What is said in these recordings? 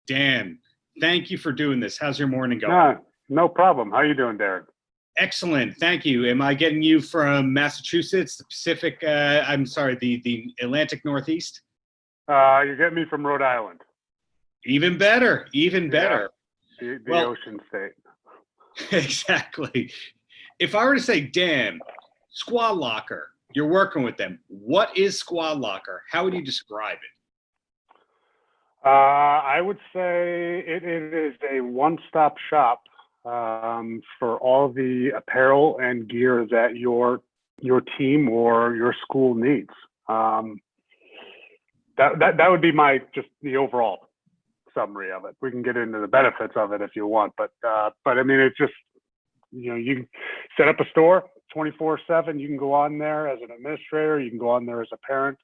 Dan, thank you for doing this. How's your morning going? No problem. How you doing, Darren? Excellent. Thank you. Am I getting you from Massachusetts, the Pacific, the Atlantic Northeast? You're getting me from Rhode Island. Even better. Even better. Yeah, the ocean state. Exactly. If I were to say, Dan, SquadLocker, you're working with them. What is SquadLocker? How would you describe it? I would say it is a one-stop shop for all the apparel and gear that your team or your school needs. That would be the overall summary of it. We can get into the benefits of it if you want, but I mean, it's just, you can set up a store 24/7. You can go on there as an administrator, you can go on there as a parent,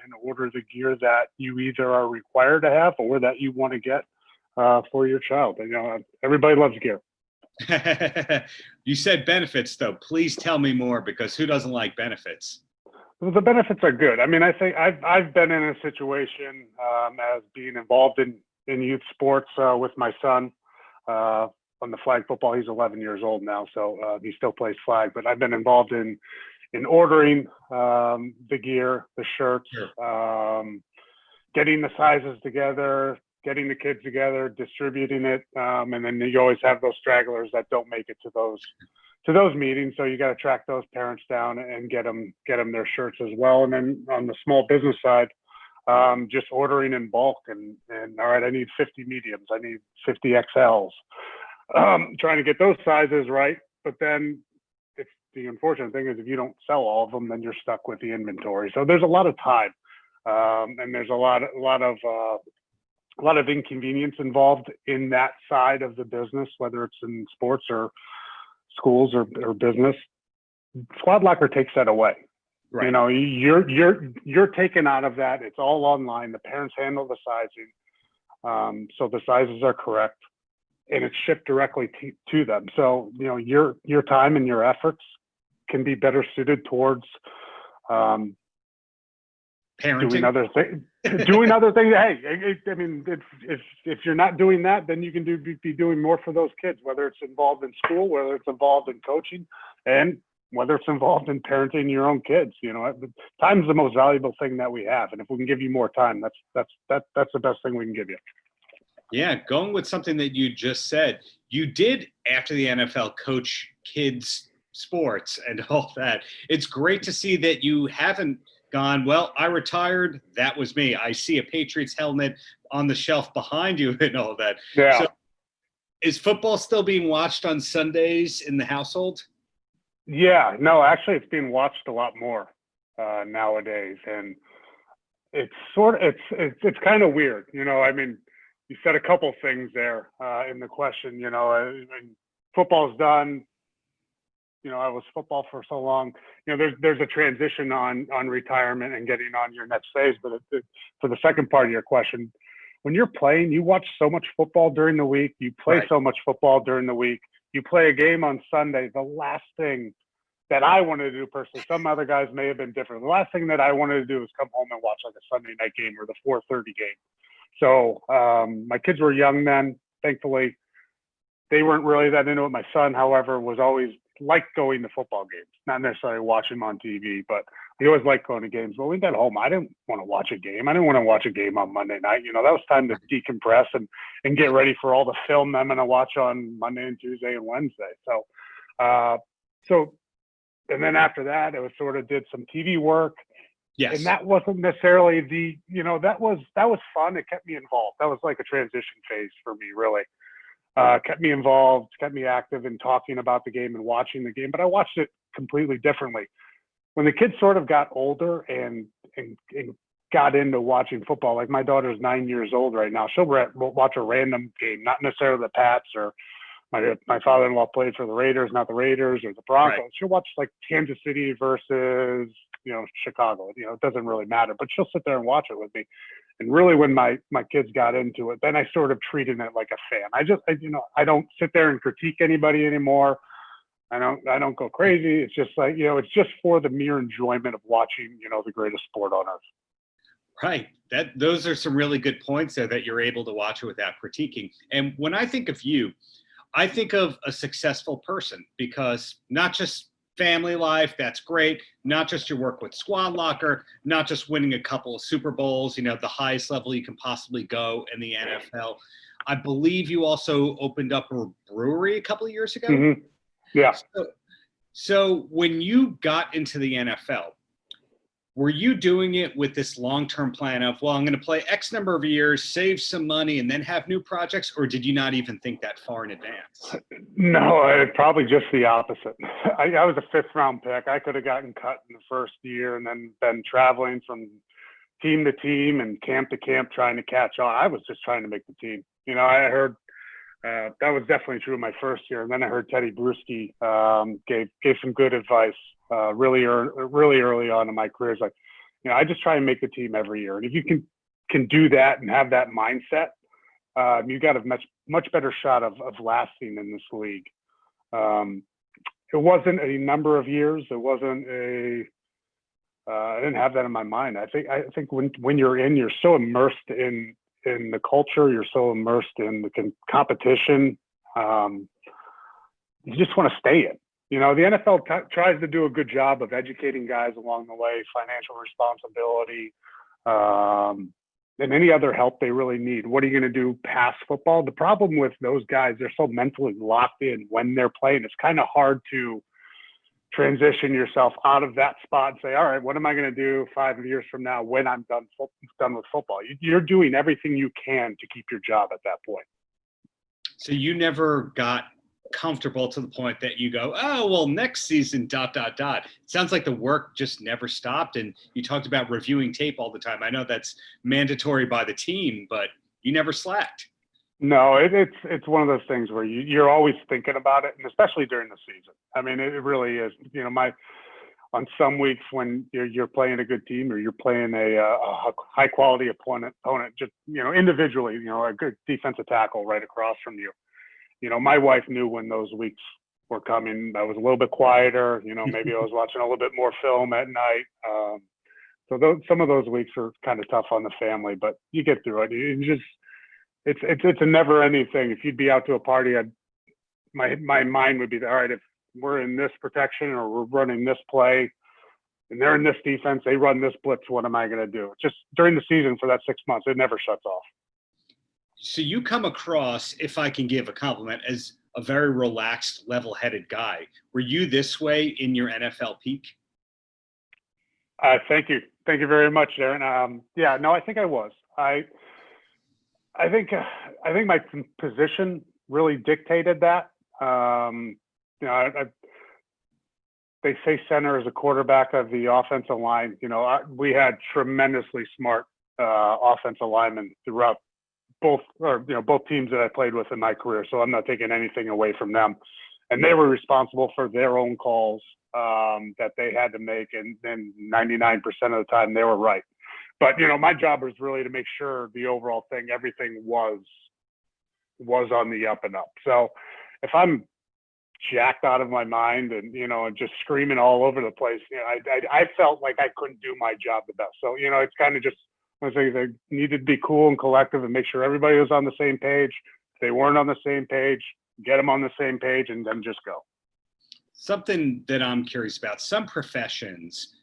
and order the gear that you either are required to have or that you want to get for your child. Everybody loves gear. You said benefits, though. Please tell me more, because who doesn't like benefits? Well, the benefits are good. I mean, I think I've been in a situation as being involved in youth sports with my son on the flag football. He's 11 years old now, so he still plays flag. But I've been involved in ordering the gear, the shirts, getting the sizes together, getting the kids together, distributing it, and then you always have those stragglers that don't make it to those meetings. So you got to track those parents down and get them their shirts as well. And then on the small business side, just ordering in bulk and all right, I need 50 mediums, I need 50 XLs, trying to get those sizes right. But then the unfortunate thing is if you don't sell all of them, then you're stuck with the inventory. So there's a lot of time, and there's a lot of inconvenience involved in that side of the business, whether it's in sports or schools or business. SquadLocker takes that away. Right. You're taken out of that. It's all online. The parents handle the sizing, so the sizes are correct, and it's shipped directly to them. So your time and your efforts can be better suited towards parenting, doing other things. Hey, I mean, if you're not doing that, then you can be doing more for those kids, whether it's involved in school, whether it's involved in coaching, and whether it's involved in parenting your own kids. Time's the most valuable thing that we have, and if we can give you more time, that's the best thing we can give you. Yeah, going with something that you just said, you did after the NFL coach kids sports and all that. It's great to see that you haven't gone, well, I retired, that was me. I see a Patriots helmet on the shelf behind you and all that. Yeah. So is football still being watched on Sundays in the household? Yeah, no, actually it's being watched a lot more nowadays. And it's it's kind of weird. I mean, you said a couple things there in the question. Football's done. I was football for so long. There's a transition on retirement and getting on your next phase. But for the second part of your question, when you're playing, you watch so much football during the week. You play so much football during the week. You play a game on Sunday. The last thing that I wanted to do personally, some other guys may have been different. The last thing that I wanted to do was come home and watch like a Sunday night game or the 4:30 game. So my kids were young then, thankfully. They weren't really that into it. My son, however, was always liked going to football games, not necessarily watching them on TV, but he always liked going to games. But when we got home, I didn't want to watch a game. I didn't want to watch a game on Monday night. That was time to decompress and get ready for all the film I'm going to watch on Monday and Tuesday and Wednesday. So, and then after that, it was sort of did some TV work. Yes. And that wasn't necessarily that was fun. It kept me involved. That was like a transition phase for me, really. Kept me involved, kept me active in talking about the game and watching the game, but I watched it completely differently. When the kids sort of got older and got into watching football, like my daughter's 9 years old right now, she'll watch a random game, not necessarily the Pats, or my father-in-law played for the Raiders, not the Raiders, or the Broncos. Right. She'll watch like Kansas City versus Chicago. It doesn't really matter, but she'll sit there and watch it with me. And really, when my kids got into it, then I sort of treated it like a fan. I don't sit there and critique anybody anymore. I don't go crazy. It's just like, it's just for the mere enjoyment of watching, the greatest sport on earth. Right. Those are some really good points there that you're able to watch it without critiquing. And when I think of you, I think of a successful person, because not just family life, that's great. Not just your work with SquadLocker, not just winning a couple of Super Bowls, the highest level you can possibly go in the NFL. I believe you also opened up a brewery a couple of years ago. Mm-hmm. Yeah. So when you got into the NFL, were you doing it with this long-term plan of, well, I'm going to play X number of years, save some money, and then have new projects? Or did you not even think that far in advance? No, probably just the opposite. I was a fifth-round pick. I could have gotten cut in the first year and then been traveling from team to team and camp to camp trying to catch on. I was just trying to make the team. I heard that was definitely true my first year. And then I heard Teddy Bruschi gave some good advice really early on in my career. It's like, I just try and make the team every year. And if you can do that and have that mindset, you've got a much better shot of lasting in this league. It wasn't a number of years. It wasn't I didn't have that in my mind. I think when you're you're so immersed in the culture, you're so immersed in the competition. You just want to stay in. The NFL tries to do a good job of educating guys along the way, financial responsibility, and any other help they really need. What are you going to do past football? The problem with those guys, they're so mentally locked in when they're playing. It's kind of hard to transition yourself out of that spot and say, all right, what am I going to do 5 years from now when I'm done with football? You're doing everything you can to keep your job at that point. So you never got comfortable to the point that you go, oh, well, next season, ... It sounds like the work just never stopped. And you talked about reviewing tape all the time. I know that's mandatory by the team, but you never slacked. No, it's one of those things where you're always thinking about it, and especially during the season. I mean, it really is. On some weeks when you're playing a good team or you're playing a high quality opponent, just individually, a good defensive tackle right across from you. My wife knew when those weeks were coming. I was a little bit quieter. Maybe I was watching a little bit more film at night. So some of those weeks are kind of tough on the family, but you get through it. It's a never-ending thing. If you'd be out to a party, my mind would be, all right, if we're in this protection or we're running this play and they're in this defense, they run this blitz, what am I going to do? Just during the season for that 6 months, it never shuts off. So you come across, if I can give a compliment, as a very relaxed, level-headed guy. Were you this way in your NFL peak? Thank you. Thank you very much, Darren. I think I was. I think my position really dictated that. They say center is a quarterback of the offensive line. We had tremendously smart offensive linemen throughout both teams that I played with in my career. So I'm not taking anything away from them. And they were responsible for their own calls that they had to make. And then 99% of the time they were right. But, my job was really to make sure the overall thing, everything was on the up and up. So if I'm jacked out of my mind and, and just screaming all over the place, I felt like I couldn't do my job the best. So, it's kind of just one of the things I needed to be cool and collective and make sure everybody was on the same page. If they weren't on the same page, get them on the same page and then just go. Something that I'm curious about, some professions,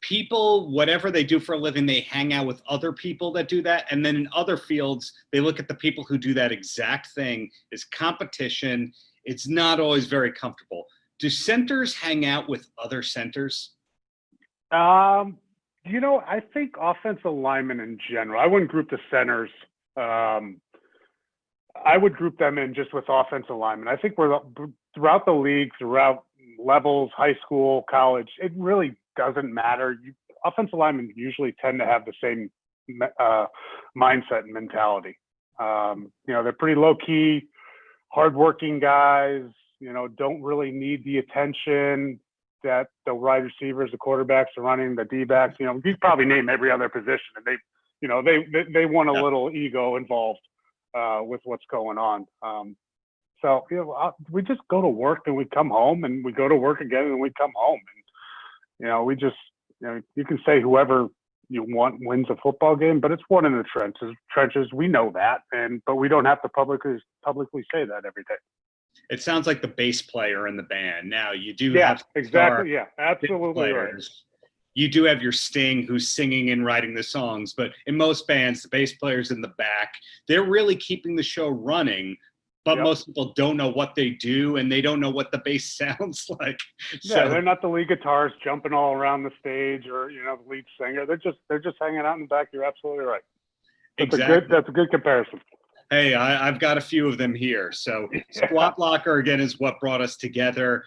people, whatever they do for a living, they hang out with other people that do that. And then in other fields, they look at the people who do that exact thing as competition. It's not always very comfortable. Do centers hang out with other centers? I think offensive linemen in general, I wouldn't group the centers. I would group them in just with offensive linemen. I think we're throughout the league, throughout levels, high school, college, it really doesn't matter. Offensive linemen usually tend to have the same mindset and mentality. They're pretty low key, hardworking guys. Don't really need the attention that the wide receivers, the quarterbacks are running, the D-backs. You probably name every other position, and they want a little ego involved with what's going on. So we just go to work and we come home, and we go to work again and we come home. And we just you can say whoever wins a football game, but it's won in the trenches. We know that, but we don't have to publicly say that every day. It sounds like the bass player in the band. Now you do Yeah, have exactly. Yeah, absolutely right. You do have your Sting who's singing and writing the songs, but in most bands, the bass player's in the back. They're really keeping the show running, but most people don't know what they do, and they don't know what the bass sounds like. Yeah, they're not the lead guitarists jumping all around the stage, or the lead singer. They're just hanging out in the back. You're absolutely right. That's a good comparison. Hey, I've got a few of them here. So SquadLocker, again, is what brought us together.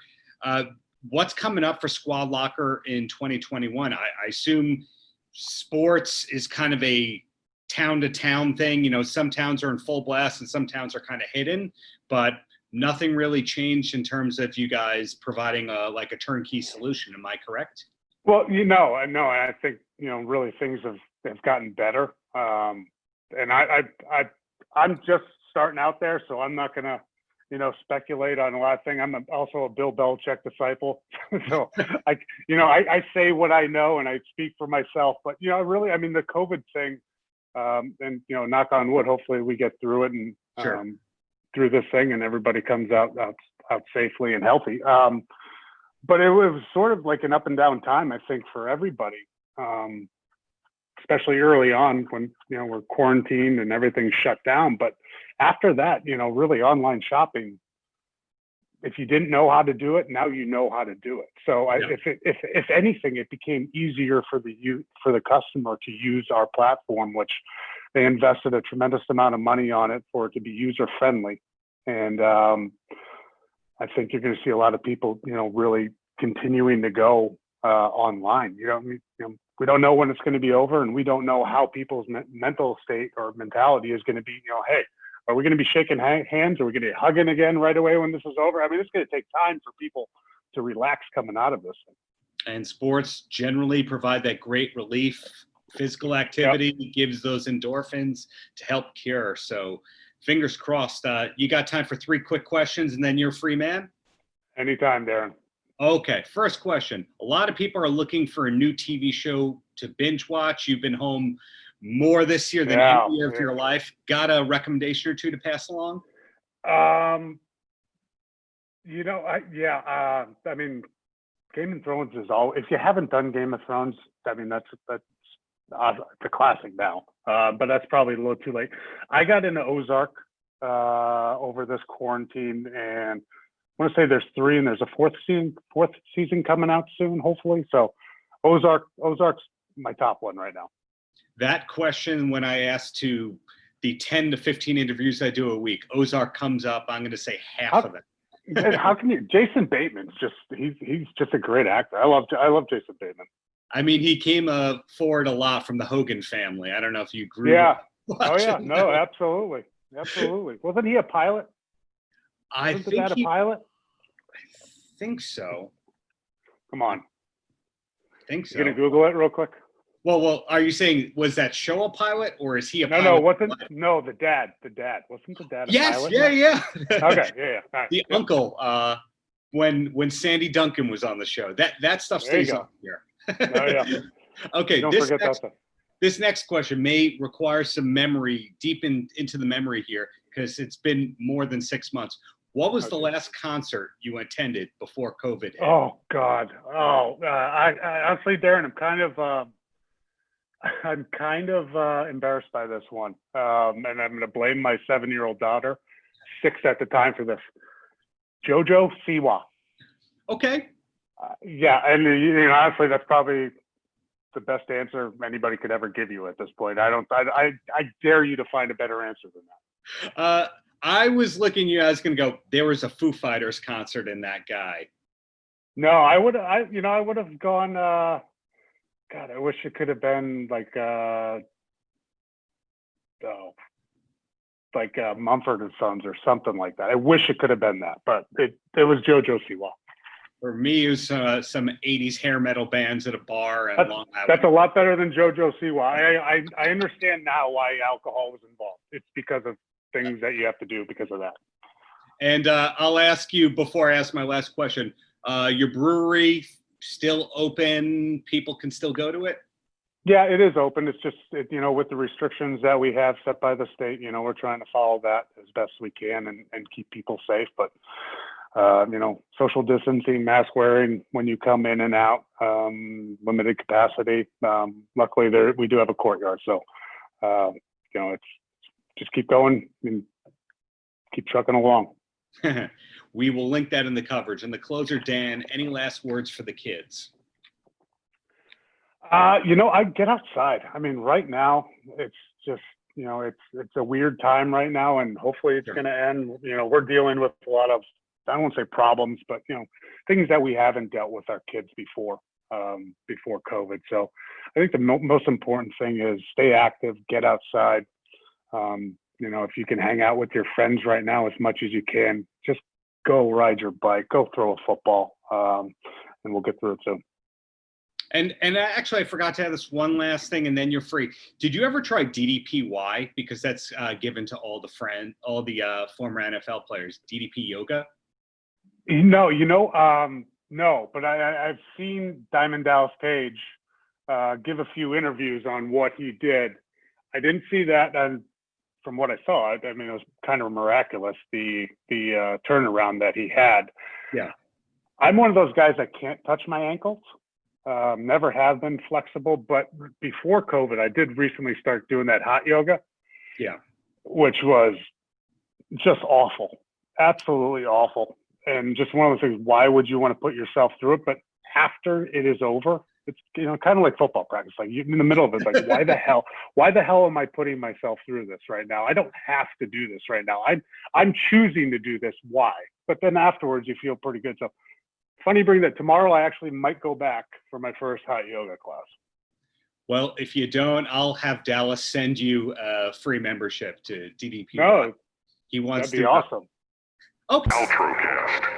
What's coming up for SquadLocker in 2021? I assume sports is kind of a town-to-town thing. Some towns are in full blast and some towns are kind of hidden, but nothing really changed in terms of you guys providing a turnkey solution. Am I correct? Well, I think, really things have gotten better. And I'm just starting out there, so I'm not going to, speculate on a lot of things. I'm also a Bill Belichick disciple. So I say what I know and I speak for myself, but, really, the COVID thing, and, knock on wood, hopefully we get through it and through this thing and everybody comes out safely and healthy. But it was sort of like an up and down time, I think, for everybody. Especially early on when, we're quarantined and everything's shut down. But after that, really online shopping, if you didn't know how to do it, now you know how to do it. So if anything, it became easier for the customer to use our platform, which they invested a tremendous amount of money on it for it to be user friendly. And I think you're going to see a lot of people, really continuing to go online. We don't know when it's going to be over, and we don't know how people's mental state or mentality is going to be. Hey, are we going to be shaking hands? Are we going to be hugging again right away when this is over? It's going to take time for people to relax coming out of this thing. And sports generally provide that great relief. Physical activity gives those endorphins to help cure. So fingers crossed. You got time for 3 quick questions, and then you're free, man? Anytime, Darren. Okay, first question. A lot of people are looking for a new TV show to binge watch. You've been home more this year than any year of your life. Got a recommendation or two to pass along? Game of Thrones is all. If you haven't done Game of Thrones, that's it's a classic now. But that's probably a little too late. I got into Ozark over this quarantine, and I want to say there's 3 and there's a fourth season coming out soon, hopefully. So Ozark's my top one right now. That question, when I asked to the 10 to 15 interviews I do a week, Ozark comes up. I'm going to say half of it. How can you? Jason Bateman's he's just a great actor. I love Jason Bateman. He came forward a lot from the Hogan family. I don't know if you grew up. Oh yeah, no, absolutely. Wasn't he a pilot? I think so. Come on. I think so. You gonna Google it real quick? Well, are you saying, was that show a pilot, or is he a pilot? No, the dad. Wasn't the dad a pilot? Yeah. Okay, yeah. All right. The uncle, when Sandy Duncan was on the show. That stuff stays on here. Oh, yeah. Okay, Don't forget that stuff. This next question may require some memory, deep into the memory here, because it's been more than 6 months. What was the last concert you attended before COVID hit? Oh, God. I honestly, Darren, I'm kind of embarrassed by this one. And I'm going to blame my 7-year-old daughter, 6 at the time, for this. JoJo Siwa. Okay. Yeah, and honestly, that's probably the best answer anybody could ever give you at this point. I dare you to find a better answer than that. I was looking, I was going to go, there was a Foo Fighters concert in that guy. No, I would have gone, God, I wish it could have been like Mumford & Sons or something like that. I wish it could have been that, but it was JoJo Siwa. For me, it was some 80s hair metal bands at a bar in Long Island. That's a lot better than JoJo Siwa. I understand now why alcohol was involved. It's because of things that you have to do because of that. And I'll ask you, before I ask my last question, your brewery still open? People can still go to it? Yeah, it is open. It's just, with the restrictions that we have set by the state, we're trying to follow that as best we can and keep people safe. But, social distancing, mask wearing when you come in and out, limited capacity. Luckily, we do have a courtyard. So, it's just keep going and keep trucking along. We will link that in the coverage. And the closer, Dan, any last words for the kids? I get outside. I mean, right now it's just, it's a weird time right now, and hopefully it's going to end. We're dealing with a lot of, I don't want to say problems, but, things that we haven't dealt with our kids before COVID. So I think the most important thing is stay active, get outside. If you can hang out with your friends right now as much as you can, just go ride your bike, go throw a football, and we'll get through it soon. And actually, I forgot to add this one last thing, and then you're free. Did you ever try DDPY? Because that's given to all the former NFL players. DDP Yoga. No, no. But I've seen Diamond Dallas Page give a few interviews on what he did. I didn't see that, and from what I saw, I mean, it was kind of miraculous, the turnaround that he had. Yeah. I'm one of those guys that can't touch my ankles. Never have been flexible, but before COVID, I did recently start doing that hot yoga. Yeah. Which was just awful, absolutely awful. And just one of those things, why would you want to put yourself through it? But after it is over, it's, kind of like football practice. Like you're in the middle of it, like, why the hell am I putting myself through this right now? I don't have to do this right now. I'm choosing to do this. Why? But then afterwards you feel pretty good. So funny bring that. Tomorrow I actually might go back for my first hot yoga class. Well, if you don't, I'll have Dallas send you a free membership to DDP. No, he wants that'd be awesome. Okay. Paltrocast.